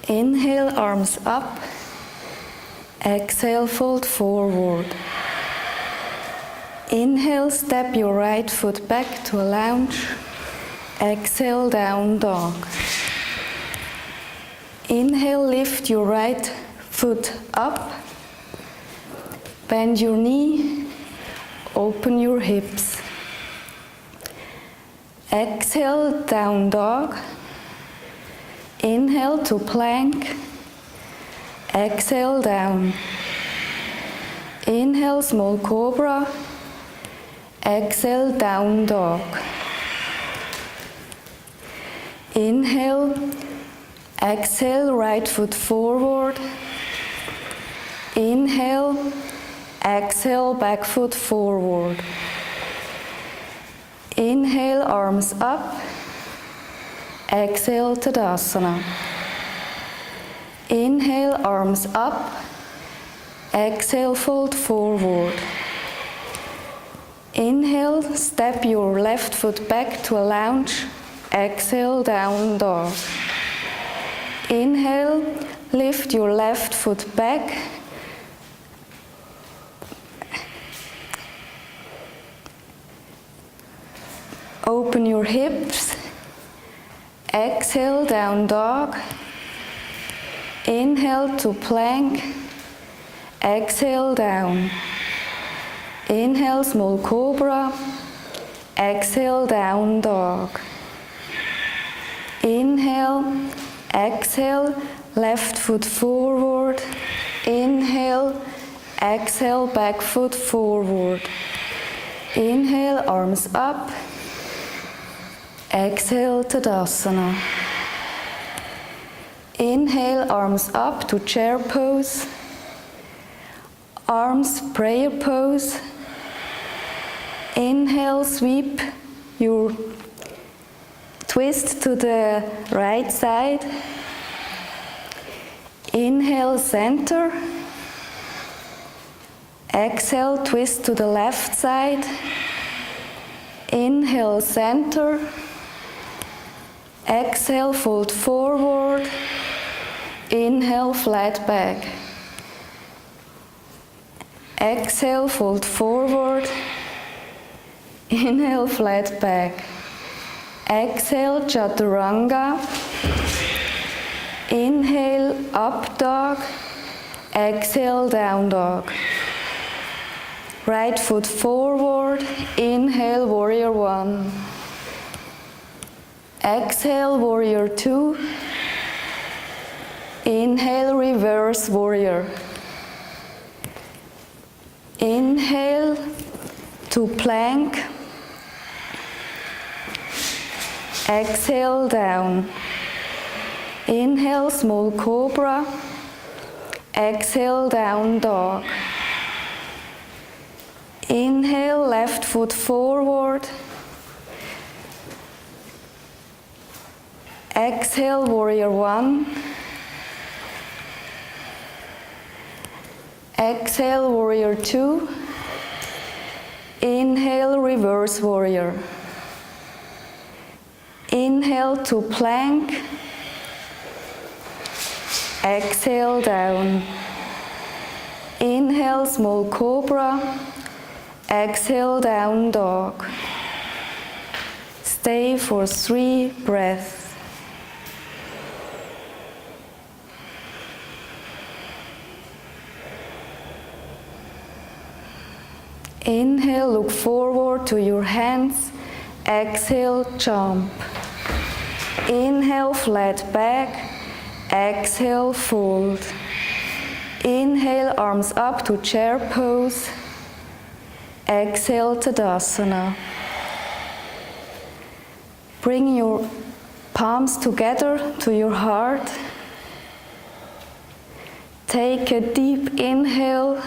Inhale, arms up. Exhale, fold forward. Inhale, step your right foot back to a lunge. Exhale, down dog. Inhale, lift your right foot up. Bend your knee. Open your hips. Exhale, down dog. Inhale to plank. Exhale, down. Inhale, small cobra. Exhale, down dog. Inhale, exhale, right foot forward. Inhale, exhale, back foot forward. Inhale, arms up. Exhale, Tadasana. Inhale, arms up. Exhale, fold forward. Inhale, step your left foot back to a lunge. Exhale, down dog. Inhale, lift your left foot back. Open your hips. Exhale, down dog. Inhale to plank. Exhale, down. Inhale, small cobra. Exhale, down dog. Inhale, exhale, left foot forward. Inhale, exhale, back foot forward. Inhale, arms up. Exhale, Tadasana. Inhale, arms up to chair pose. Arms, prayer pose. Inhale, sweep your twist to the right side. Inhale, center. Exhale, twist to the left side. Inhale, center. Exhale, fold forward. Inhale, flat back. Exhale, fold forward. Inhale, flat back. Exhale, Chaturanga. Inhale, up dog. Exhale, down dog. Right foot forward. Inhale, warrior one. Exhale, warrior two. Inhale, reverse warrior. Inhale to plank. Exhale, down. Inhale, small cobra. Exhale, down dog. Inhale, left foot forward. Exhale, warrior one. Exhale, warrior two. Inhale, reverse warrior. Inhale to plank. Exhale, down. Inhale, small cobra. Exhale, down dog. Stay for 3 breaths. Inhale, look forward to your hands. Exhale, jump. Inhale, flat back. Exhale, fold. Inhale, arms up to chair pose. Exhale, Tadasana. Bring your palms together to your heart. Take a deep inhale.